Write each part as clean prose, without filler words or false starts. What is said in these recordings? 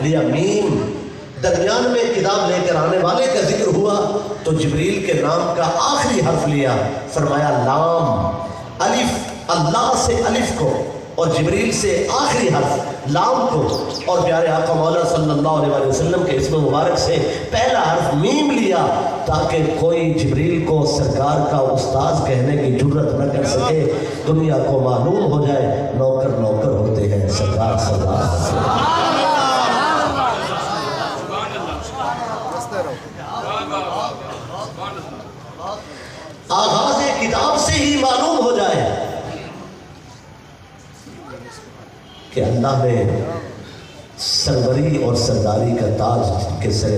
لیا میم، درمیان میں کتاب لے کر آنے والے کا ذکر ہوا تو جبریل کے نام کا آخری حرف لیا، فرمایا لام، الف، اللہ سے الف کو اور جبریل سے آخری حرف لام کو، اور پیارے آقا مولا صلی اللہ علیہ وسلم کے اسم مبارک سے پہلا حرف میم لیا تاکہ کوئی جبریل کو سرکار کا استاذ کہنے کی جرت نہ کر سکے، دنیا کو معلوم ہو جائے نوکر نوکر ہوتے ہیں سرکار صلی اللہ علیہ وسلم۔ آغاز کتاب سے ہی معلوم ہو جائے کہ اللہ نے سروری اور سرداری کا تاج کے سر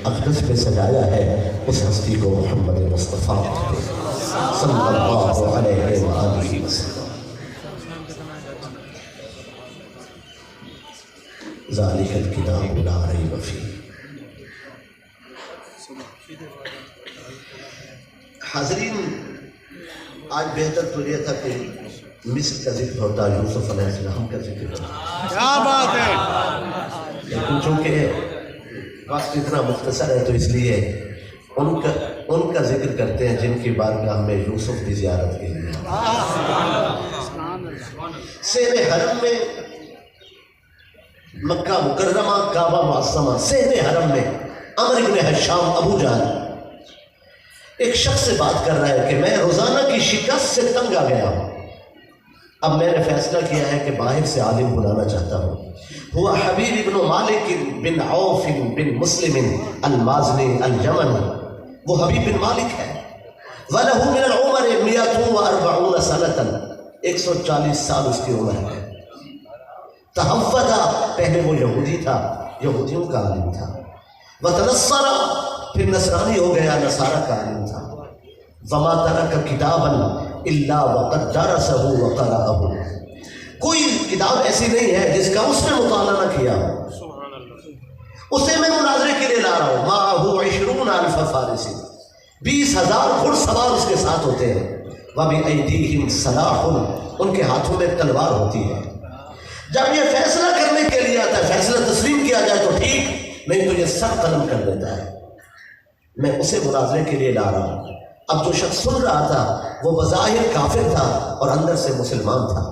اقدس پہ سجایا ہے اس ہستی کو محمد مصطفیٰ صلی اللہ علیہ وآلہ وسلم۔ ذالک الکتاب لا ریب فیہ۔ حاضرین، آج بہتر تو یہ تھا کہ مصر کا ذکر ہوتا، یوسف علیہ السلام کا ذکر ہوتا، کیا بات ہے، لیکن چونکہ وقت اتنا مختصر ہے تو اس لیے ان کا ذکر کرتے ہیں جن کی بارگاہ میں یوسف کی زیارت کے لیے۔ سہن حرم میں، مکہ مکرمہ کعبہ معظمہ، سہن حرم میں عمر بن حشام ابو جہل ایک شخص سے بات کر رہا ہے کہ میں روزانہ کی شکست سے تنگ آ گیا ہوں، اب میں نے فیصلہ کیا ہے کہ باہر سے عالم بلانا چاہتا ہوں۔ ہوا حبیب بن مالک بن عوف بن مسلم المازنی الجمنی، وہ حبیب بن مالک ہے۔ وَلَهُ مِنَ الْعُمَرِ 140 سَنَةً، 140 سال اس کی عمر ہے۔ تحفظ، پہلے وہ یہودی تھا، یہودیوں کا عالم تھا۔ وتنصر، پھر نصرانی ہو گیا، نصارہ کا عالم تھا۔ وما ترک کتابا الا وقد درسہ وقرأہ، کوئی کتاب ایسی نہیں ہے جس کا اس نے مطالعہ نہ کیا ہو۔ اسے میں مناظرے کے لیے لا رہا ہوں۔ معہ 20,000 فارسی، 20,000 گھڑ سوار اس کے ساتھ ہوتے ہیں۔ وبأیدیہم سلاح، ان کے ہاتھوں میں تلوار ہوتی ہے۔ جب یہ فیصلہ کرنے کے لیے آتا ہے، فیصلہ تسلیم کیا جائے تو ٹھیک، نہیں تو یہ سر قلم کر دیتا ہے۔ میں اسے مناظرے کے لیے لا رہا ہوں۔ اب جو شخص سن رہا تھا وہ بظاہر کافر تھا اور اندر سے مسلمان تھا،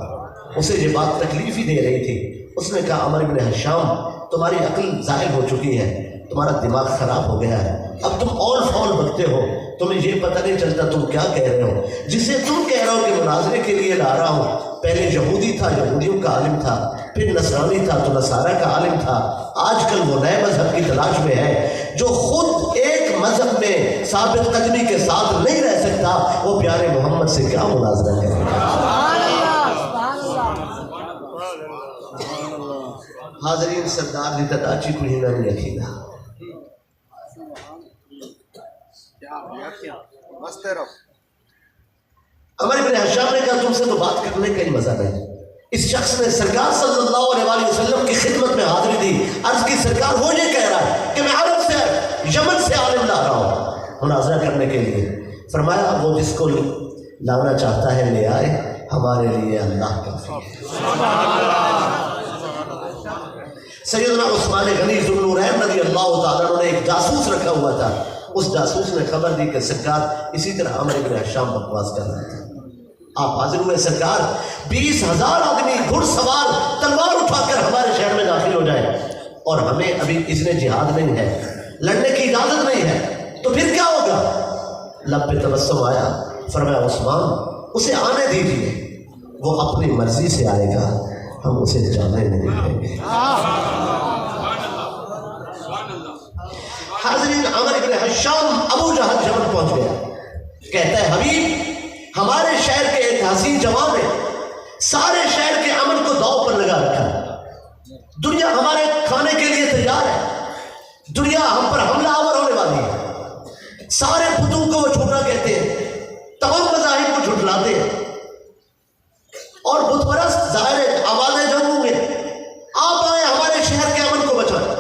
اسے یہ بات تکلیف ہی دے رہی تھی۔ اس نے کہا عمر بن حشام، تمہاری عقل ظاہر ہو چکی ہے، تمہارا دماغ خراب ہو گیا ہے، اب تم اول فول بکتے ہو، تمہیں یہ پتہ نہیں چلتا تم کیا کہہ رہے ہو۔ جسے تم کہہ رہے ہو کہ مناظرے کے لیے لا رہا ہوں، پہلے یہودی تھا، یہودیوں کا عالم تھا، پھر نصرانی تھا تو نصارہ کا عالم تھا، آج کل وہ نئے مذہب کی تلاش میں ہے۔ جو خود ایک مذہب میں ثابت قدمی کے ساتھ نہیں رہ سکتا، وہ پیارے محمد سے کیا مناظرہ کرے گا۔ حاضرین، سردار لتداچی کو ہی نہیں رکھیگا۔ عمر بن حشام نے کہا تم سے تو بات کرنے کا ہی مزہ نہیں۔ اس شخص نے سرکار صلی اللہ علیہ وسلم کی خدمت میں حاضری دی، عرض کی سرکار وہ یہ کہہ رہا ہے کہ میں عرب سے، یمن سے عالم لا رہا ہوں مناظرہ کرنے کے لیے۔ فرمایا وہ جس کو لانا چاہتا ہے لے آئے، ہمارے لیے اللہ کافی ہے۔ سیدنا عثمان غنی ذو النورین رضی اللہ تعالیٰ عنہ نے ایک جاسوس رکھا ہوا تھا، اس جاسوس نے خبر دی کہ سرکار اسی طرح عمر بن حشام بکواس کر رہا تھا۔ آپ حاضر ہوئے، سرکار 20,000 آدمی گھڑ سوار تلوار اٹھا کر ہمارے شہر میں داخل ہو جائے اور ہمیں ابھی اذن جہاد نہیں ہے، لڑنے کی اجازت نہیں ہے، تو پھر کیا ہوگا؟ لب پہ تبسم آیا، فرمایا عثمان اسے آنے دیجیے، وہ اپنی مرضی سے آئے گا، ہم اسے جانے نہیں دیں گے۔ حاضرین، عمر بن حشام ابو جہل یمن پہنچ گیا، کہتا ہے حبیب ہمارے شہر کے ایک حسین جوان نے سارے شہر کے امن کو داؤ پر لگا رکھا ہے، دنیا ہمارے کھانے کے لیے تیار ہے، دنیا ہم پر حملہ آور ہونے والی ہے، سارے بتوں کو وہ جھوٹا کہتے ہیں، تمام مذاہب کو جھٹلاتے ہیں اور بت پرست ظاہر آوازیں جنگ ہوں گے، آپ آئے ہمارے شہر کے امن کو بچائیں۔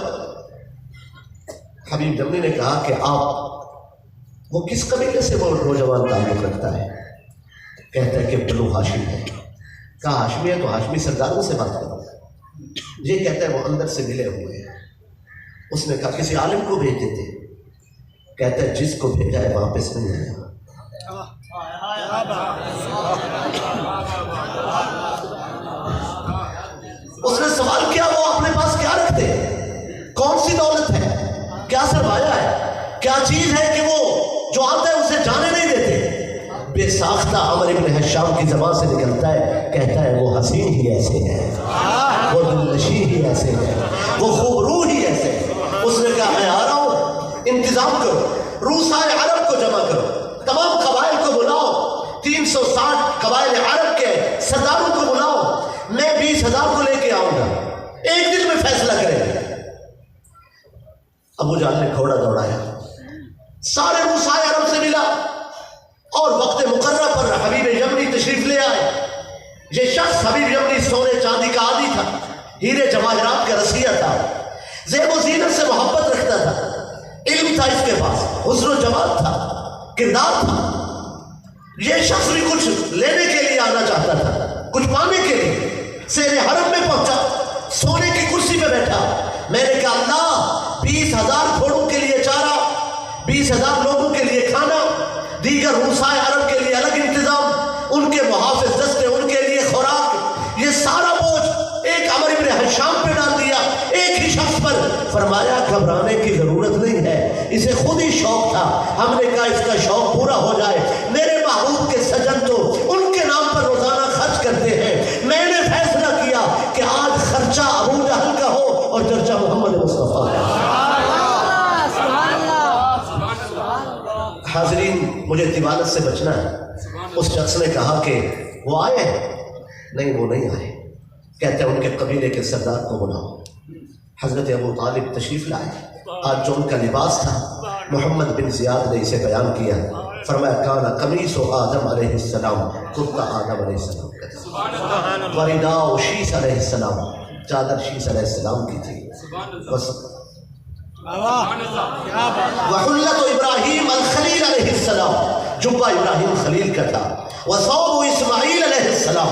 حبیب جمنی نے کہا کہ آپ، وہ کس قبیلے سے وہ نوجوان تعلق رکھتا ہے؟ کہتا ہے کہ بنو ہاشم ہے۔ کہا ہاشمی ہے تو ہاشمی سرداروں سے بات کرو۔ یہ کہتا ہے وہ اندر سے ملے ہوئے ہیں۔ اس نے کہا کسی عالم کو بھیج دیتے. کہتا ہے جس کو بھیجا ہے واپس نہیں آیا. اس نے سوال کیا وہ اپنے پاس کیا رکھتے ہیں؟ کون سی دولت ہے؟ کیا سرمایہ ہے؟ کیا چیز ہے کہ وہ جو آتا ہے اسے جانے نہیں دیتے؟ بے ساختہ عمر ابن حشام کی زبان سے نکلتا ہے، کہتا ہے وہ حسین ہی ایسے ہے، وہ دلنشین ہی ایسے ہے، وہ خوبرو ہی ایسے ہے. اس نے کہا میں آ رہا ہوں، انتظام کرو، روسائے عرب کو جمع کرو، تمام قبائل کو بلاؤ، 360 قبائل عرب کے سرداروں کو بلاؤ، میں 20,000 کو لے کے آؤں گا، ایک دن میں فیصلہ کریں گے. ابو جہل نے گھوڑا دوڑایا، سارے روسائے عرب سے ملا اور وقت مقررہ پر حبیب یمنی تشریف لے آئے. یہ شخص حبیب یمنی سونے چاندی کا عادی تھا، ہیرے جواہرات کا رسیہ تھا، زیب و زینت سے محبت رکھتا تھا، علم تھا اس کے پاس، حسن و جمال تھا، کردار تھا. یہ شخص بھی کچھ لینے کے لیے آنا چاہتا تھا، کچھ پانے کے لیے. سیر حرم میں پہنچا، سونے کی کرسی پہ بیٹھا. میں نے کہا اللہ 20,000 گھوڑوں کے لیے چارہ، 20,000 لوگوں کے لیے کھانا، دیگر روسائے عرب کے لیے الگ انتظام، ان کے محافظ دستے، ان کے لیے خوراک، یہ سارا بوجھ ایک عمر ابن حشام پہ ڈال دیا، ایک ہی شخص پر. فرمایا گھبرانے کی ضرورت نہیں ہے، اسے خود ہی شوق تھا. ہم نے کہا اس کا شوق پورا ہو جائے. میرے محبوب کے سجن تو ان کے نام پر روزانہ خرچ کرتے ہیں. میں نے فیصلہ کیا کہ آج خرچہ ابو جہل کا ہو اور چرچا محمد مصطفیٰ. حاضرین مجھے طوالت سے بچنا ہے. اس شخص نے کہا کہ وہ آئے ہیں؟ نہیں وہ نہیں آئے. کہتے ہیں ان کے قبیلے کے سردار کو بلاؤ. حضرت ابو طالب تشریف لائے. آج جو ان کا لباس تھا محمد بن زیاد نے اسے بیان کیا. فرمایا کانا قمیص آدم علیہ السلام، کرتا آدم علیہ السلام کا تھا، ورداء شیس علیہ السلام، چادر شیس علیہ السلام کی تھی. وحلت ابراہیم الخلیل علیہ السلام، جبہ ابراہیم خلیل کا تھا. وثوب اسماعیل علیہ السلام،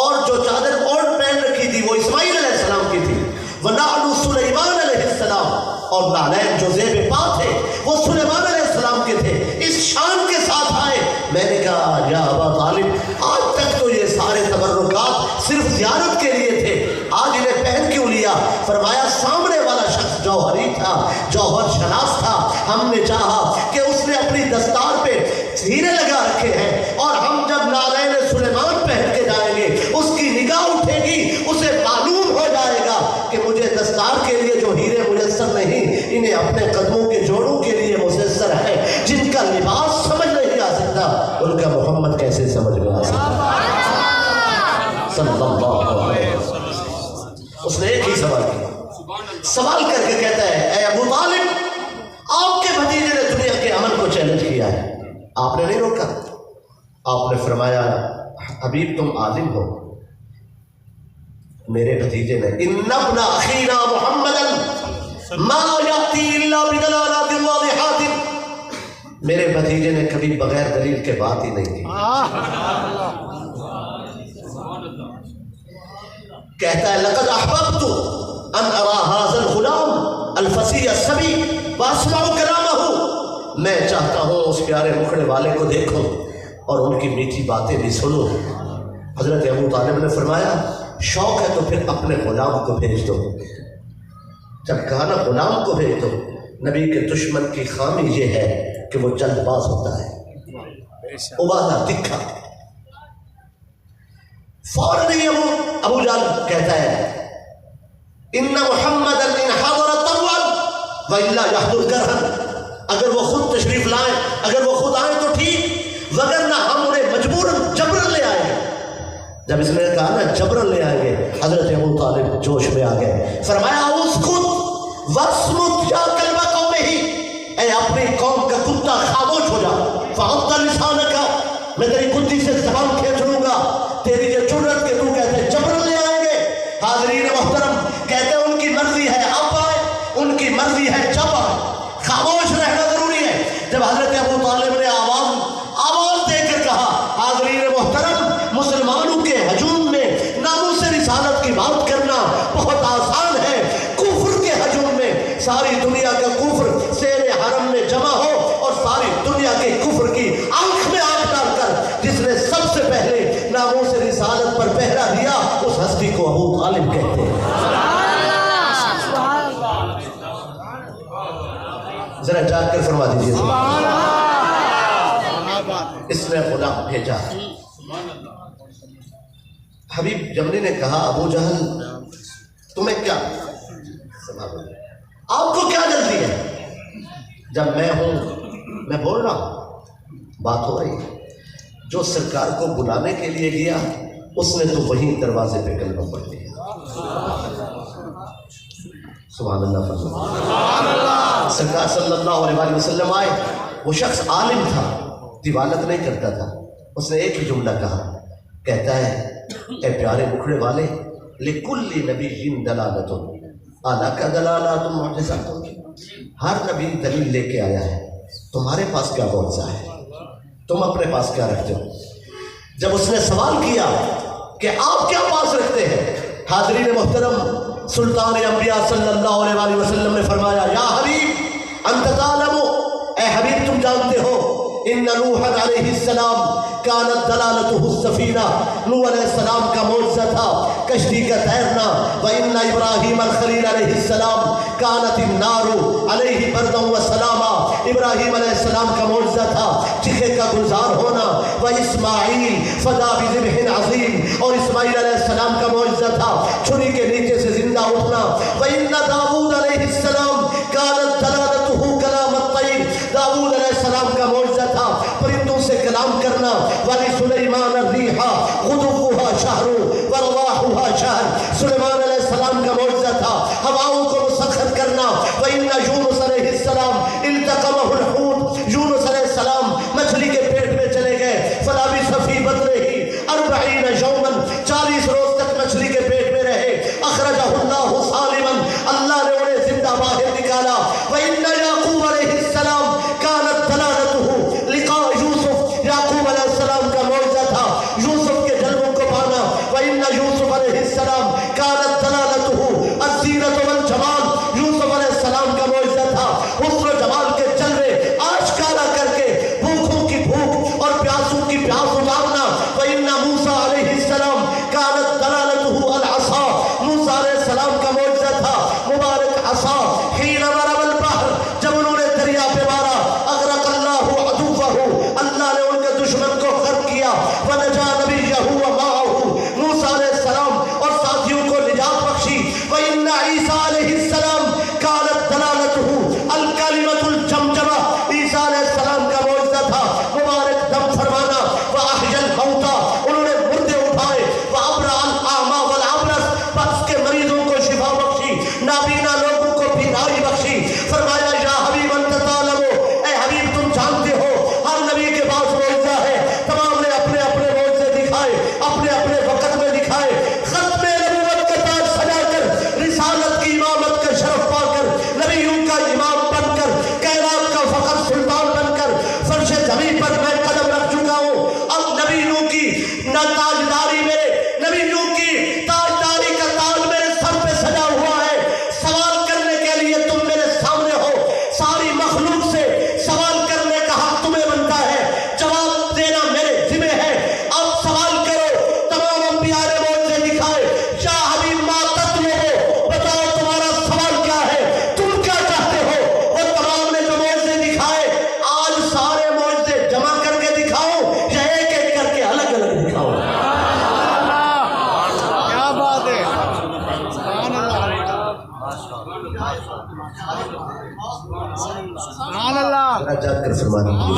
اور جو چادر اور پہن رکھی تھی وہ اسماعیل علیہ السلام کی تھی. ونعل سلیمان علیہ السلام، اور نعلین جو زیب پا تھے وہ سلیمان علیہ السلام کے تھے. اس شان کے ساتھ آئے. میں نے کہا یا ابا طالب آج تک تو یہ سارے تبرکات صرف زیارت کے لیے تھے، آج انہیں پہن کیوں لیا؟ فرمایا سامنے والا شخص جوہری تھا، جوہر شناس تھا. ہم نے چاہا کہ اس نے اپنی دستار پہ ہیرے لگا رکھے ہیں، اور ہم جب نعلین سلیمان پہن کے جائیں گے اس کی نگاہ اٹھے گی، اسے معلوم ہو جائے گا کہ مجھے دستار کے لیے جو ہیرے میسر نہیں، انہیں اپنے قدموں کے جوڑوں کے لیے میسر ہے. جن کا لباس سمجھ نہیں آ سکتا ان کا محمد کیسے سمجھ میں آ سکتا؟ صلی اللہ علیہ وسلم. اس نے ایک ہی سوال کیا، سوال کر کے کہتا ہے اے ابو طالب آپ کے بھتیجے نے دنیا کے امن کو چیلنج کیا ہے، آپ نے نہیں روکا. آپ نے فرمایا حبیب تم عالم ہو. میرے بھتیجے نے ان ابن اخینا محمدا ما یاتی الا بدلالات واضحات، میرے بھتیجے نے کبھی بغیر دلیل کے بات ہی نہیں کی. کہتا ہے لقد احببت ان ارى هذا الغلام الفصیح الصبی واسمع کلامہ، میں چاہتا ہوں اس پیارے مکھڑے والے کو دیکھوں اور ان کی میٹھی باتیں بھی سنوں. حضرت ابو طالب نے فرمایا شوق ہے تو پھر اپنے غلام کو بھیج دو. جب کہا نا غلام کو بھیج دو، نبی کے دشمن کی خامی یہ ہے کہ وہ جلد باز ہوتا ہے، عبادہ تکھا. فوراً ہی ابو جہل کہتا ہے ان محمد ان حضر طول والا یحضر کرہن، اگر وہ خود تشریف لائیں، اگر وہ خود آئیں تو ٹھیک، وگرنہ ہم انہیں مجبوراً جبرن لے آئیں گے. جب اس نے کہا نا جبرن لے آئیں گے، حضرت ابو طالب جوش میں آ گئے. فرمایا اسکت واسمت یا کلمہ قومہ ہی، اے اپنی قوم کا کتا خاموش ہو جا. فعض لسانک، میں تیری کتی سے زبان کھینچ لوں گا. تیری یہ جرت کہ تو کہتے جبرن لے آئیں گے. حاضرین محترم کہتے ان کی مرضی ہے اب آئے، ان کی مرضی ہے جب آئے، خاموش رہنا ضروری ہے. جب حضرت ابو طالب نے آواز دے کر کہا، حاضرین محترم مسلمانوں کے ہجوم میں ناموس رسالت کی بات کرنا بہت آسان ہے، کفر کے ہجوم میں ساری دنیا کا کفر سیر حرم میں جمع ہو اور ساری دنیا کے کفر کی آنکھ میں آنکھ ڈال کر جس نے سب سے پہلے ناموس رسالت پر پہرا دیا اس ہستی کو ابو طالب کہتے ہیں۔ ذرا جاگ کر فرما دیجیے اس نے غلام بھیجا۔ حبیب جمری نے کہا ابو جہل تمہیں کیا آپ کو کیا جلدی ہے؟ جب میں ہوں میں بول رہا ہوں، بات ہو رہی ہے۔ جو سرکار کو بلانے کے لیے گیا اس نے تو وہیں دروازے پہ کلمہ پڑھ لیا۔ سبحان اللہ فرمائے۔ سرکار صلی اللہ علیہ وسلم آئے، وہ شخص عالم تھا، دیوانت نہیں کرتا تھا۔ اس نے ایک ہی جملہ کہا، کہتا ہے اے پیارے مکھڑے والے، لِكُلِّ نَبِيٍّ دَلَالَةٌ عَلَىٰ دَلَالَاتٌ مُعْجِزَاتٌ۔ ہر نبی دلیل لے کے آیا ہے، تمہارے پاس کیا معجزہ ہے؟ تم اپنے پاس کیا رکھتے ہو؟ جب اس نے سوال کیا کہ آپ کیا پاس رکھتے ہیں، حاضرین محترم سلطان انبیاء صلی اللہ علیہ وسلم نے فرمایا یا حبیب انت تعلم، اے حبیب تم جانتے ہو ان نوح علیہ السلام کانت دلالتہ السفینہ، نوح علیہ السلام کا معجزہ تھا کشتی کا تیرنا، وَإِنَّ إِبْرَاهِيمَ الْخَلِيلَ علیہ السلام کانت النار علیہ بردا وسلاما، ابراہیم علیہ السلام کا معجزہ تھا چیخے کا گلزار ہونا، وَإِسْمَاعِيلَ فَدَا بِذِبْحٍ عَظِيمٍ، اور اسماعیل علیہ السلام کا معجزہ تھا چھری کے نیچے سے زندہ اٹھنا، وَإِنَّ داؤد علیہ السلام کانت دلالتہ کلام الطیر، داؤد علیہ السلام کا معجزہ تھا پرندوں سے کلام کرنا، وَلِسُلَيْمَانَ الرِّيحَ غُدُوُّهَا شَهْرٌ وَرَوَاحُهَا شَهْرٌ، سلیمان علیہ السلام کا معجزہ تھا ہواؤں کو مسخر کرنا، وَإِنَّ یونس علیہ السلام التقمہ الحوت، یونس علیہ السلام مچھلی کے پیٹ میں چلے گئے، فلبث فی بطنہ 40 یوما، 40 روز تک مچھلی کے پیٹ میں رہے، اخرجہ اللہ سالما، اللہ نے انہیں زندہ باہر نکالا، وَإِنَّ یعقوب علیہ السلام کانت دلالتہ لقاء یوسف، یعقوب علیہ السلام کا معجزہ تھا یوسف کے جلووں کو پانا، وَإِنَّ یوسف علیہ السلام کانت دلالتہ الزینۃ والجمال، یوسف علیہ السلام کا معجزہ تھا حسن و جمال کے جلوے آشکارا کر کے بھوکوں کی بھوک اور پیاسوں کی پیاس اتارنا، وَإِنَّ موسیٰ علیہ السلام کانت دلالتہ العصا، موسیٰ علیہ السلام کا معجزہ تھا مبارک عصا، حین ضرب البحر، جب انہوں نے دریا پہ مارا، اغرق اللہ عدوہ، اللہ نے ان کے دشمن کو غرق کیا، ونجا نبیہ ومعہ، موسیٰ علیہ السلام اور ساتھیوں کو نجات بخشی، وَإِنَّ عیسیٰ علیہ السلام کانت دلالتہ الکلمۃ الجمجمہ، عیسیٰ علیہ السلام کا معجزہ تھا مبارک دم فرمانا، وَأَحْیَا الْمَوْتَىٰ، انہوں نے مردے اٹھائے، وَأَبْرَأَ الْأَعْمَىٰ وَالْأَبْرَصَ، بس کے مریضوں کو شفا بخشی، نابینا لوگوں کو بینائی بخشی، فرمایا یا حبیب انت تعلم، اے حبیب تم جانتے ہو ہر نبی کے پاس معجزہ ہے، تمام نے اپنے اپنے معجزے دکھائے، اپنے اپنے وقت میں دکھائے، ختم نبوت کا تاج سجا کر، رسالت کی امامت کا شرف پا کر، نبیوں کا امام بن کر، کائنات کا فخر سلطان بن کر، فرش زمین پر میں قدم رکھ چکا ہوں، اب نبیوں کی نہ تاجداری میرے، نبیوں کی تاجداری کا تاج میرے سر پہ سجا ہوا ہے، سوال کرنے کے لیے تم میرے سامنے ہو، ساری مخلوق سے سوال کرنے کا حق تمہیں بنتا ہے، جواب دینا میرے ذمہ ہے، اب سوال کرو، تمام انبیاء نے معجزے دکھائے، یا حبیب ما تطلبو، بتاؤ تمہارا سوال کیا ہے، تم کیا چاہتے ہو، وہ تمام نے جو معجزے دکھائے، آج سارے معجزے جمع کر کے دکھاؤں یا ایک ایک کر کے الگ الگ دکھاؤں؟ کیا بات ہے، سبحان اللہ، ذرا جاگ کر فرما دیجیے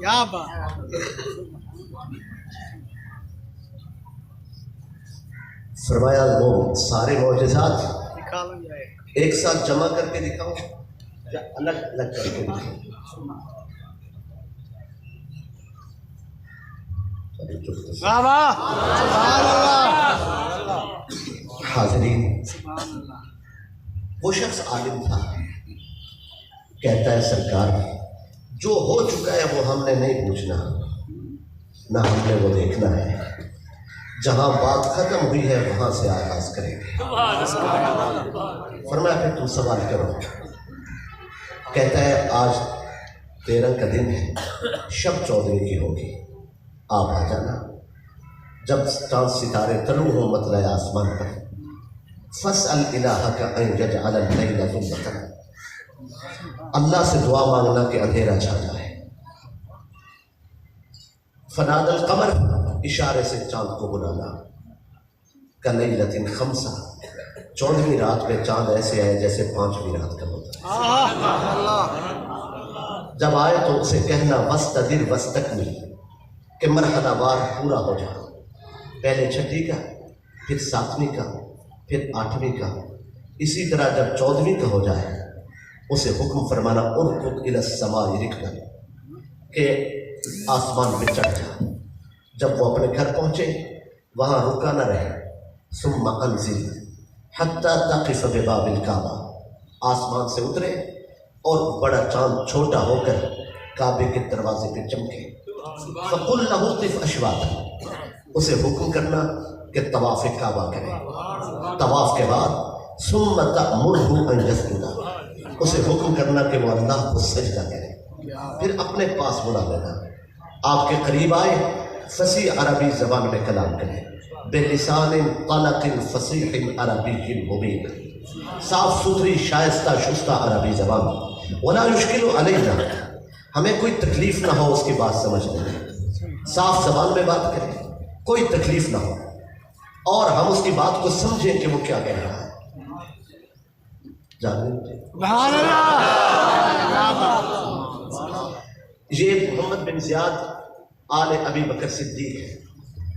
کیا بات، فرمایا وہ سارے معجزات نکالو جائے، ایک ساتھ جمع کر کے دکھاؤں یا الگ الگ کر کے دکھاؤں؟ واہ واہ، سبحان اللہ، حاضرین سبحان اللہ، وہ شخص عالم تھا، کہتا ہے سرکار جو ہو چکا ہے وہ ہم نے نہیں پوچھنا، نہ ہم نے وہ دیکھنا ہے، جہاں بات ختم ہوئی ہے وہاں سے آغاز کریں گے۔ فرمایا پھر تم سوال کرو. کہتا ہے آج 13 کا دن ہے, شب 14 کی ہوگی, آپ آ جانا. جب چاند ستارے طلوع ہوں مطلع آسمان پر, فاسأل الہک ان یجعل اللیل ظلمۃ, اللہ سے دعا مانگنا کہ اندھیرا چھا جائے. فنادى القمر, اشارے سے چاند کو بلانا. کلیلۃ خمسہ, 14ویں رات میں چاند ایسے آئے جیسے 5ویں رات کا ہوتا ہے. جب آئے تو اسے کہنا وستدر وستکمل, کہ مرحلہ وار پورا ہو جائے. پہلے 6ٹھی کا, پھر 7ویں کا, پھر 8ویں کا. اسی طرح جب 14ویں کا ہو جائے اسے حکم فرمانا ارکض الی السماء رکبا, کہ آسمان پہ چڑھ جا. جب وہ اپنے گھر پہنچے وہاں رکا نہ رہے. ثم انزل حتی تقف بباب الکعبہ, آسمان سے اترے اور بڑا چاند چھوٹا ہو کر کعبے کے دروازے پہ چمکے. فقل له طف اشواطا, اسے حکم کرنا کہ طواف کعبہ کرے. طواف کے بعد ثم تأمره ان يسجد, اسے حکم کرنا کہ وہ اللہ کو سجدہ کرے. پھر اپنے پاس بلا لینا. آپ کے قریب آئے, فصیح عربی زبان میں کلام کرے. بلسان طلق فصیح عربی مبین, صاف ستھری شائستہ شستہ عربی زبان. ولا یشکل علینا, ہمیں کوئی تکلیف نہ ہو اس کی بات سمجھنے میں. صاف زبان میں بات کریں, کوئی تکلیف نہ ہو, اور ہم اس کی بات کو سمجھیں کہ وہ کیا کہہ رہا ہے. جانیں یہ محمد بن زیاد آل ابی بکر صدیق ہے.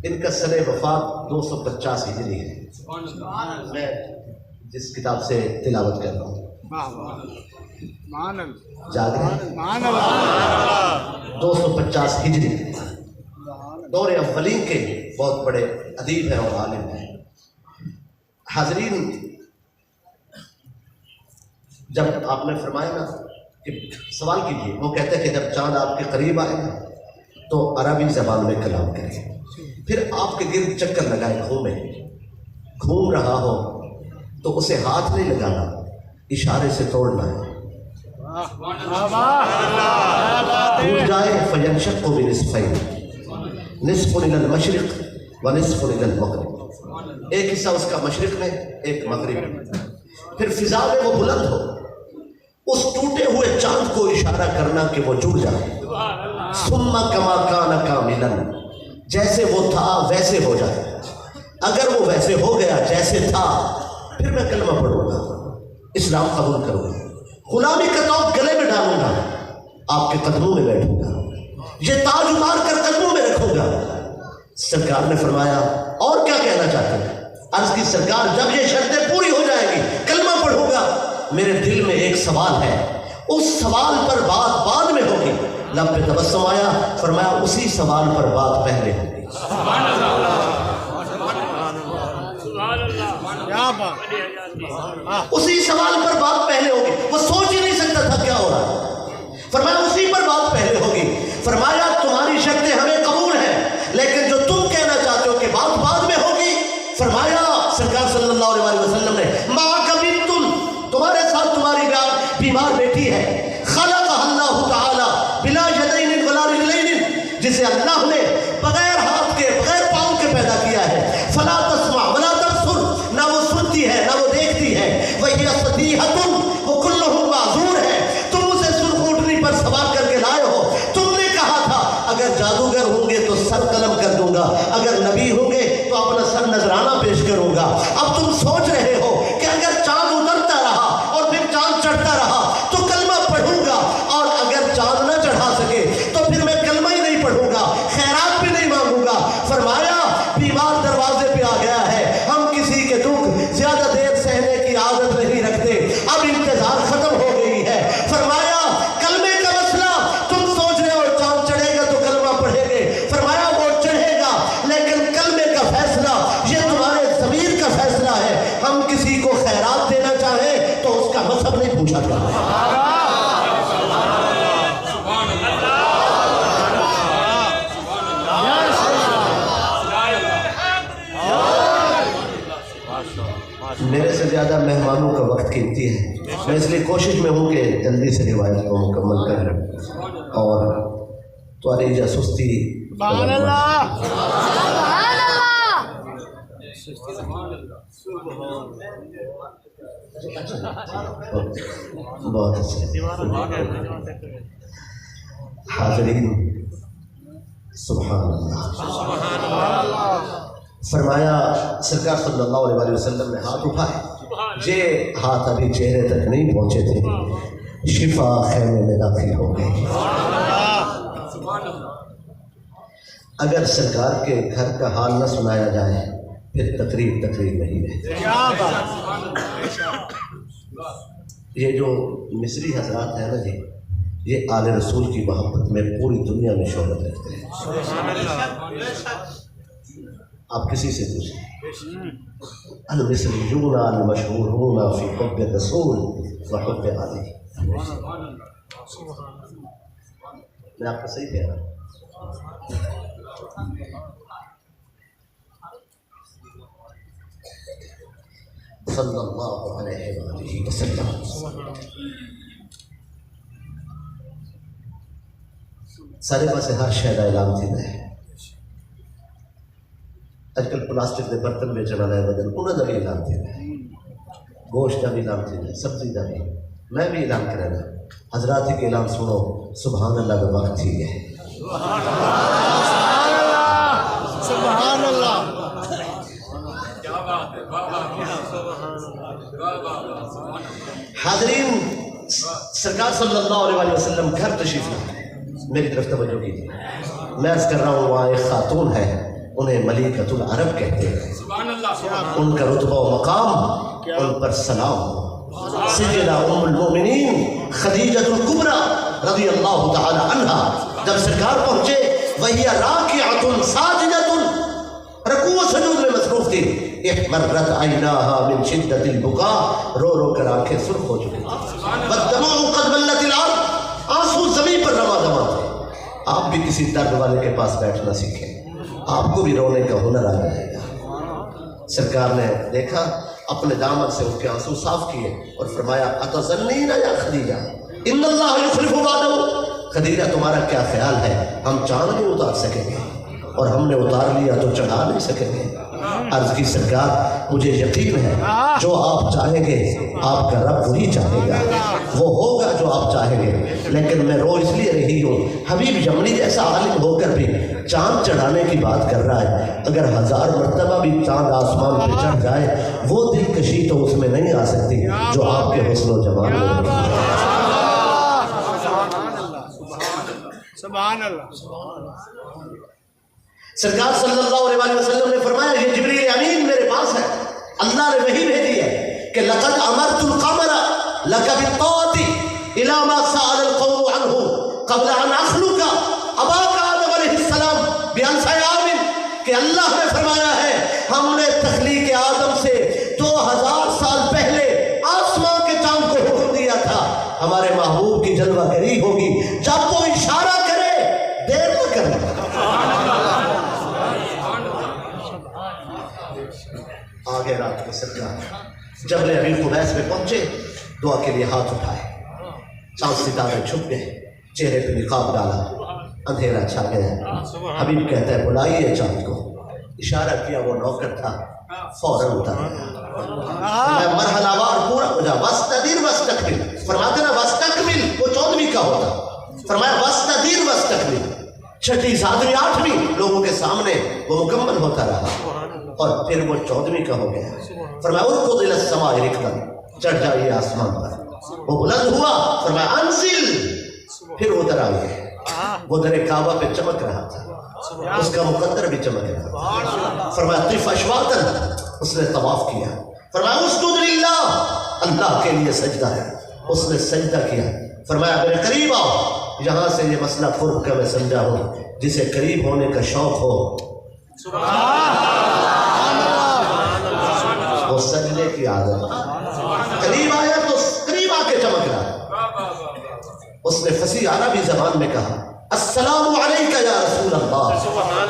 ان کا سنہ وفات 250 ہجری ہے. میں جس کتاب سے تلاوت کر رہا ہوں یاد ہے 250 ہجری. دور اولین کے بہت بڑے ادیب ہیں اور عالم ہیں. حاضرین, جب آپ نے فرمایا نا کہ سوال کیجیے, وہ کہتے ہیں کہ جب چاند آپ کے قریب آئے نا تو عربی زبان میں کلام کریں. پھر آپ کے گرد چکر لگائے, گھوم رہا ہو تو اسے ہاتھ نہیں لگانا, اشارے سے توڑنا ہے. ٹوٹ جائے فینشق بنصفین, نصف الی المشرق و نصف الی المغرب, ایک حصہ اس کا مشرق میں ایک مغرب میں. پھر فضا میں وہ بلند ہو, اس ٹوٹے ہوئے چاند کو اشارہ کرنا کہ وہ جڑ جائے. ثم کما کان کاملا, جیسے وہ تھا ویسے ہو جائے. اگر وہ ویسے ہو گیا جیسے تھا, پھر میں کلمہ پڑھوں گا, اسلام قبول کروں گا, غلامی کا توق گلے میں ڈالوں گا, آپ کے قدموں میں بیٹھوں گا, یہ تاج اتار کر قدموں میں رکھوں گا. سرکار نے فرمایا اور کیا کہنا چاہتے ہیں؟ عرض کی سرکار جب یہ شرطیں پوری ہو جائیں گی کلمہ پڑھوں گا, میرے دل میں ایک سوال ہے, اس سوال پر بات بعد میں ہوگی. لب پہ تبسم آیا, فرمایا اسی سوال پر بات پہلے ہوگی. اسی سوال پر بات پہلے ہوگی. وہ سوچ ہی نہیں سکتا تھا کیا ہو رہا ہے. فرمایا اسی پر بات پہلے ہوگی. فرمایا تمہاری شرطیں ہمیں قبول ہیں, لیکن جو تم کہنا چاہتے ہو کہ بات بعد میں ہوگی. فرمایا سرکار صلی اللہ علیہ وسلم نے ماں کبھی تمہارے ساتھ تمہاری بیمار بیٹی ہے, خلقها اللہ تعالی بلا یدین ولا رجلین, جسے اللہ نے بغیر ہاتھ کے بغیر پاؤں کے پیدا کیا ہے. فلا تسمع ولا تبصر, نہ وہ سنتی ہے نہ وہ دیکھتی ہے. وہی صدیحۃ, وہ کلہم معذور ہے. تم اسے سرخوٹنی پر سوار کر کے لائے ہو. تم نے کہا تھا اگر جادوگر ہوں گے تو سر قلم کر دوں گا, اگر نبی ہوں گے تو اپنا سر نذرانہ پیش کروں گا. اب تم سوچ رہے ہو کہ اگر چاند اترتا رہا اور پھر چاند چڑھتا رہا تو کلمہ پڑھوں گا, اور اگر چاند نہ چڑھا سکے تو پھر میں کلمہ ہی نہیں پڑھوں گا, خیرات بھی نہیں مانگوں گا. فرمایا بیمار دروازے پہ آ گیا ہے, ہم کسی کے دکھ زیادہ دیر سہنے کی عادت نہیں رکھتے, اب انتظار ختم ہو گئی ہے. فرمایا کلمے کا مسئلہ تم سوچ رہے ہو چاند چڑھے گا تو کلمہ پڑھیں گے. فرمایا وہ چڑھے گا, لیکن کلمے کا فیصلہ یہ تمہارے ضمیر کا فیصلہ ہے. ہم کسی کو خیرات دینا چاہیں تو اس کا مذہب نہیں پوچھا کرتے. میرے سے زیادہ مہمانوں کا وقت قیمتی ہے، میں اس لیے کوشش میں ہوں کہ جلدی سے روایت کو مکمل کر لیں اور تمہاری جاسوستی سبحان اللہ بہت اچھا۔ حاضرین سبحان اللہ، فرمایا سرکار صلی اللہ علیہ وسلم نے ہاتھ اٹھائے، یہ ہاتھ ابھی چہرے تک نہیں پہنچے تھے، شفا خیمے میں داخل ہو گئی۔ اگر سرکار کے گھر کا حال نہ سنایا جائے پھر تقریب نہیں رہتی۔ یہ جو مصری حضرات ہیں نا جی، یہ آل رسول کی محبت میں پوری دنیا میں شہرت رکھتے ہیں۔ آپ کسی سے پوچھیں، المصریون المشہورون فی حب الرسول و حب آلہ۔ میں آپ کو صحیح کہہ رہا ہوں؟ صلی اللہ علیہ وآلہ وسلم۔ سارے پاسے ہر شے کا اعلان تھی ہے۔ اج کل پلاسٹک کے برتن بیچنے والے بدل انہوں کا بھی اعلان تھی ہے، گوشت کا بھی اعلان تھی ہے، سبزی کا بھی۔ میں بھی اعلان کرنا، حضرات کے اعلان سنو، سبحان اللہ کا وقت ہی ہے۔ سبحان اللہ۔ حاضرین، سرکار صلی اللہ علیہ وسلم گھر تشریف لائے، میری طرف توجہ کیجیے۔ میں عرض کر رہا ہوں، وہاں ایک خاتون ہے، انہیں ملیکۃ العرب کہتے ہیں، ان کا رتبہ و مقام ان پر سلام ہو۔ سیدہ ام المؤمنین خدیجہ الکبریٰ رضی اللہ تعالی عنہا جب سرکار پہنچے، وہی راکعۃ ساجدۃ، رکوع و سجود میں مصروف تھی، احمرت عیناہا من شدت البکاء، رو رو کر آنکھیں سرخ ہو چکی تھی، والدموع قد بلت الارض، آنسو زمین پر رواں دواں تھے۔ آپ بھی کسی درد والے کے پاس بیٹھنا سیکھیں، آپ کو بھی رونے کا ہنر آ جائے گا۔ سرکار نے دیکھا، اپنے دامن سے ان کے آنسو صاف کیے اور فرمایا، اتظنین یا خدیجہ ان اللہ یخلف وعدہ، خدیجہ تمہارا کیا خیال ہے، ہم چاند نہیں اتار سکیں گے، اور ہم نے اتار لیا تو چڑھا نہیں سکیں گے؟ عرض کی سرکار، مجھے یقین ہے جو آپ چاہیں گے آپ کا رب وہی چاہے گا، وہ ہوگا جو آپ چاہیں گے، لیکن میں رو اس لیے رہی ہوں، حبیب یمنی جیسا عالم ہو کر بھی چاند چڑھانے کی بات کر رہا ہے، اگر 1000 مرتبہ بھی چاند آسمان پہ چڑھ جائے وہ دلکشی تو اس میں نہیں آ سکتی جو آپ کے حسن و جمال میں ہے۔ سبحان اللہ۔ سرکار صلی اللہ علیہ وسلم نے فرمایا، یہ جبریل امین میرے پاس ہے، اللہ نے وحی بھیجی ہے کہ لقد امرت القمر لك بالطاعة الى ما سأل القوم عنه قبل ان اخلق اباك آدم علیہ السلام بألف عام، کہ اللہ نے فرمایا ہے ہم نے تخلیق آدم سے 2000 سال پہلے آسمان کے چاند کو حکم دیا تھا، ہمارے محبوب کی جلوہ گری ہوگی، جب وہ اشارہ کرے دیر نہ کرنا۔ آگے رات کے سرکار جبل ابی قبیس میں پہنچے، دعا کے لیے ہاتھ اٹھائے، چاند ستارے چھپ گئے، چہرے پہ نقاب ڈالا، اندھیرا چھا گیا۔ حبیب کہتا ہے بلائیے چاند کو، اشارہ کیا، وہ نوکر تھا، فوراً اتر گیا۔ مرحلہ وار پورا ہو جا، وستدیر وستکمل، فرماتے نا وستکمل وہ 14ویں کا ہوتا، فرمایا وستدیر وستکمل، 6ٹھی 7ویں 8ویں لوگوں کے سامنے وہ مکمل ہوتا رہا، اور پھر وہ 14ویں کا ہو گیا۔ فرمایا ارکض الی السماء رکضا، چڑھ جائیے آسمان پر، وہ بلند ہوا، فرمایا انزل، پھر اتر آئیے۔ وہ در کعبہ پہ چمک رہا تھا، اس کا مقدر بھی چمک رہا تھا، فرمایا طف اشواطا، اس نے طواف کیا، فرمایا اسجد للہ، اللہ کے لیے سجدہ ہے، اس نے سجدہ کیا، فرمایا میرے قریب آؤ، یہاں سے یہ مسئلہ قرب کا میں سمجھا ہوں، جسے قریب ہونے کا شوق ہو وہ سجدے کی عادت، قریب آیا تو قریب آ کے چمک رہا۔ اس نے فصیح عربی زبان میں کہا السلام علیکہ یا رسول اللہ،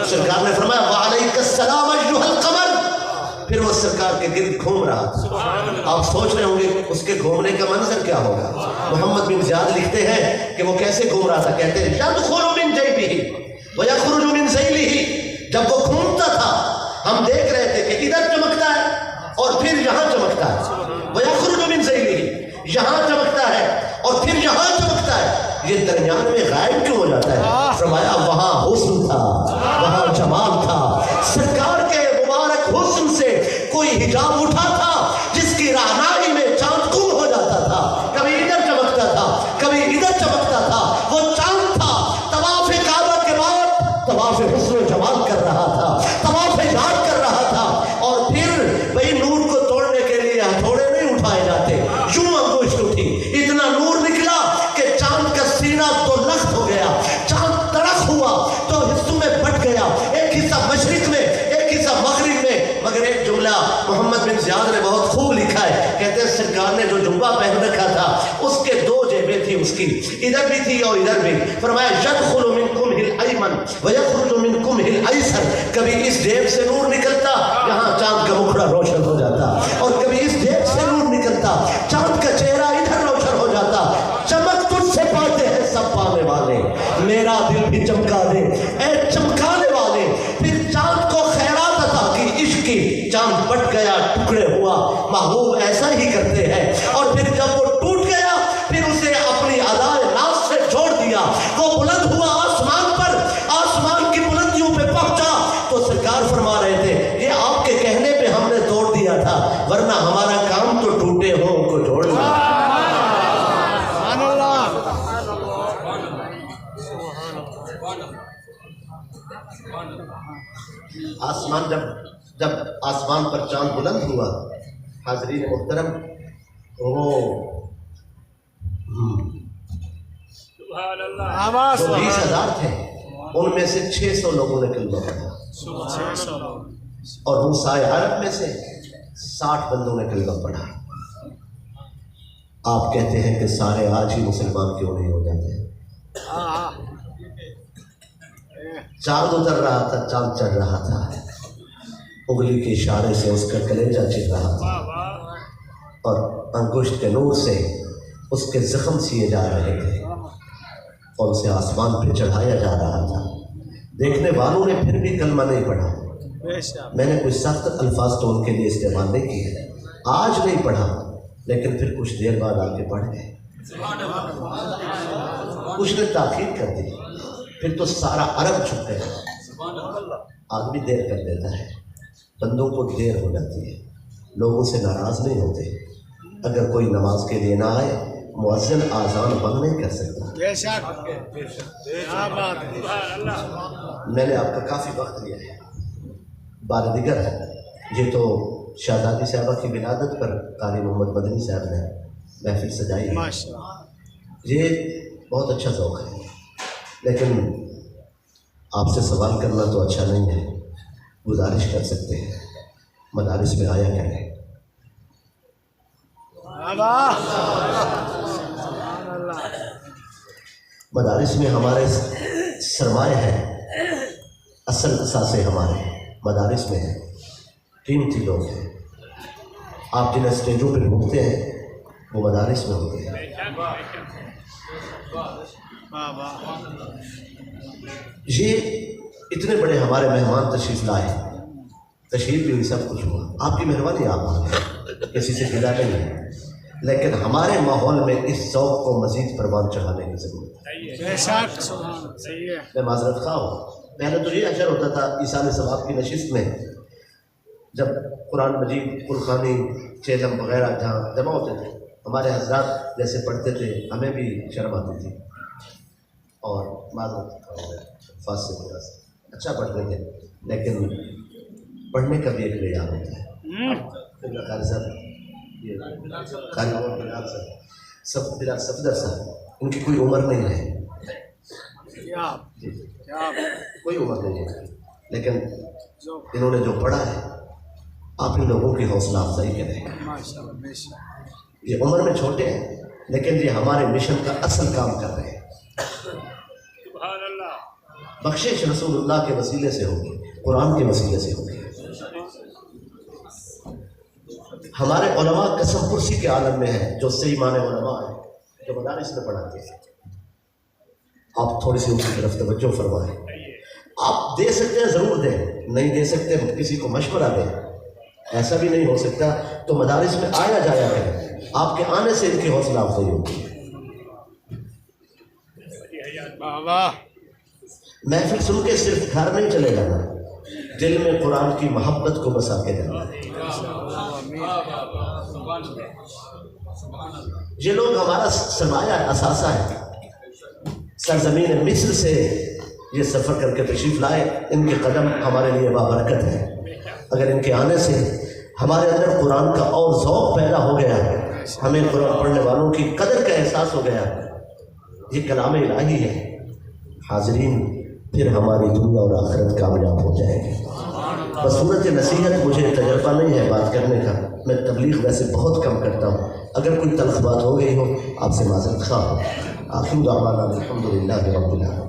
سرکار نے فرمایا وعلیک السلام ایھا القمر، پھر وہ سرکار کے گرد گھوم رہا تھا. آپ سوچ رہے ہوں گے اس کے گھومنے کا منظر کیا ہوگا. محمد بن زیاد لکھتے ہیں کہ وہ کیسے گھوم رہا تھا. کہتے ہیں یدخل من جیبہ ویخرج من ذیلہ. جب وہ گھومتا تھا ہم دیکھ رہے تھے کہ ادھر چمکتا ہے اور پھر یہاں چمکتا ہے. ویخرج من ذیلہ, یہاں چمکتا ہے اور پھر یہاں چمکتا ہے. یہ درمیان میں غائب کیوں ہو جاتا ہے؟ فرمایا وہاں حسن تھا, وہاں جمال تھا. سرکار کے مبارک حسن سے کوئی حجاب اٹھا تھا جس کی رہنائی میں چاند گم ہو جاتا تھا. کبھی ادھر چمکتا تھا, کبھی ادھر چمکتا تھا. وہ چاند تھا طواف کعبہ کے بعد طواف حسن و جمال کر رہا تھا, طواف یاد کر رہا تھا. اور پھر وہی نور کو توڑنے کے لیے ہتھوڑے نہیں اٹھائے جاتے, یوں انگشت اٹھی, اتنا نور نکلا کہ چاند کا سینہ تو لخت ہو گیا, چاند تڑخ ہوا تو حصوں میں بٹ گیا, ایک حصہ مشرق میں ایک حصہ مغرب میں. مگر ایک جملہ محمد بن زیاد نے بہت خوب لکھا ہے. کہتے ہیں سرکار نے جو جبہ پہن رکھا تھا اس کے 2 جیبیں تھی, اس کی ادھر بھی تھی اور ادھر بھی. فرمایا یدخل من کمہ الایمن ویخرج من کمہ الایسر. کبھی اس جیب سے نور نکلتا, یہاں چاند کا مکھڑا روشن ہو جاتا, اور کبھی اس جیب سے نور نکلتا, چاند کا چہرہ ادھر روشن ہو جاتا. چمک تجھ سے پاتے ہیں سب پانے والے, میرا دل بھی چمکا دے اے چمکانے والے. پھر چاند کو خیرات عطا کی عشق کی, چاند بٹ گیا ٹکڑے ہوا. محبوب ایسا ہی کرتے ہیں. اور پھر جب وہ ٹوٹ گیا پھر اسے اپنی ادائے ناز سے چھوڑ دیا. وہ بلند ہوا آسمان پر, آسمان کی بلندیوں پہ پہنچا تو سرکار فرما رہے تھے یہ آپ کے کہنے پہ ہم نے توڑ دیا تھا, ورنہ ہمارا کام تو ٹوٹے ہوں ان کو جوڑنا. سبحان اللہ. آسمان جب آسمان پر چاند بلند ہوا, حاضرین محترم, وہ آواز جو 20,000 تھے ان میں سے 600 لوگوں نے کلمہ پڑھا, اور موسیٰ عرب میں سے 60 بندوں نے کلمہ پڑھا. آپ کہتے ہیں کہ سارے آج ہی مسلمان کیوں نہیں ہو جاتے؟ چاند اتر رہا تھا, چاند چڑھ رہا تھا, انگلی کے اشارے سے اس کا کلیجہ چل رہا تھا, اور انگشت کے نور سے اس کے زخم سیے جا رہے تھے, اور اسے آسمان پہ چڑھایا جا رہا تھا. دیکھنے والوں نے پھر بھی کلمہ نہیں پڑھا. میں نے کوئی سخت الفاظ تو ان کے لیے استعمال نہیں کیے, آج نہیں پڑھا, لیکن پھر کچھ دیر بعد آ کے پڑھ گئے. کچھ نے تاخیر کر دی, پھر تو سارا عرب چھپ گیا. آدمی دیر کر دیتا ہے, بندوں کو دیر ہو جاتی ہے, لوگوں سے ناراض نہیں ہوتے. اگر کوئی نماز کے لیے نہ آئے, مؤذن آذان بند نہیں کر سکتا. بے شک, کیا بات ہے. میں نے آپ کا کافی وقت لیا ہے. بار دیگر یہ تو شہزادی صاحبہ کی ولادت پر قاری محمد مدنی صاحب نے محفل سجائی ہے. یہ بہت اچھا ذوق ہے, لیکن آپ سے سوال کرنا تو اچھا نہیں ہے. گزارش کر سکتے ہیں, مدارس میں آیا کریں. مدارس میں ہمارے سرمایہ ہے, اصل اثاثے ہمارے مدارس میں ہیں, قیمتی لوگ ہیں. آپ جن اسٹیجوں پہ ڈھونڈتے ہیں وہ مدارس میں ہوتے ہیں. یہ اتنے بڑے ہمارے مہمان تشریف لائے, تشریف بھی ہوئی, سب کچھ ہوا, آپ کی مہربانی. آپ آ گئے, کسی سے گلا نہیں ہے, لیکن ہمارے ماحول میں اس ذوق کو مزید پروان چڑھانے کی ضرورت ہے. میں معذرت خواہ ہوں. پہلے تو یہ اشر ہوتا تھا ایصال ثواب کی نشست میں, جب قرآن مجید, قرخانی, چیلم وغیرہ جہاں جمع ہوتے تھے, ہمارے حضرات جیسے پڑھتے تھے ہمیں بھی شرم آتی تھی, اور معذرت فاس سے تھوڑا سا اچھا پڑھتے تھے, لیکن پڑھنے کا بھی ایک معیار ہوتا ہے. قاری صاحب, یہ قاری محمد بلال صاحب, بلال صفدر صاحب, ان کی کوئی عمر نہیں ہے, کوئی عمر نہیں ہے, لیکن انہوں نے جو پڑھا ہے آپ ان لوگوں کی حوصلہ افزائی کریں. یہ عمر میں چھوٹے ہیں, لیکن یہ ہمارے مشن کا اصل کام کر رہے ہیں. بخشش رسول اللہ کے وسیلے سے ہوگی, قرآن کے وسیلے سے ہوگی. ہمارے علماء قسم پرسی کے عالم میں ہیں، جو صحیح معنی علماء ہیں، جو مدارس میں پڑھاتے ہیں۔ آپ تھوڑی سی ان کی طرف توجہ فرمائیں۔ آپ دے سکتے ہیں ضرور دیں، نہیں دے سکتے کسی کو مشورہ دیں، ایسا بھی نہیں ہو سکتا تو مدارس میں آیا جایا کریں، آپ کے آنے سے ان کی حوصلہ افزائی ہوگی۔ محفل سن کے صرف گھر نہیں چلے جانا، دل میں قرآن کی محبت کو بسا کے جانا۔ یہ لوگ ہمارا سرمایہ اثاثہ ہے، سرزمین مصر سے یہ سفر کر کے تشریف لائے، ان کے قدم ہمارے لیے بابرکت ہے۔ اگر ان کے آنے سے ہمارے اندر قرآن کا اور ذوق پیدا ہو گیا، ہمیں قرآن پڑھنے والوں کی قدر کا احساس ہو گیا، یہ کلام الہی ہے، حاضرین پھر ہماری دنیا اور آخرت کامیاب ہو جائے گی۔ بصورت نصیحت مجھے تجربہ نہیں ہے بات کرنے کا، میں تبلیغ ویسے بہت کم کرتا ہوں، اگر کوئی تلخ بات ہو گئی ہو آپ سے معذرت خواہ ہوں۔ آخر دعوانا الحمدللہ رب العالمین۔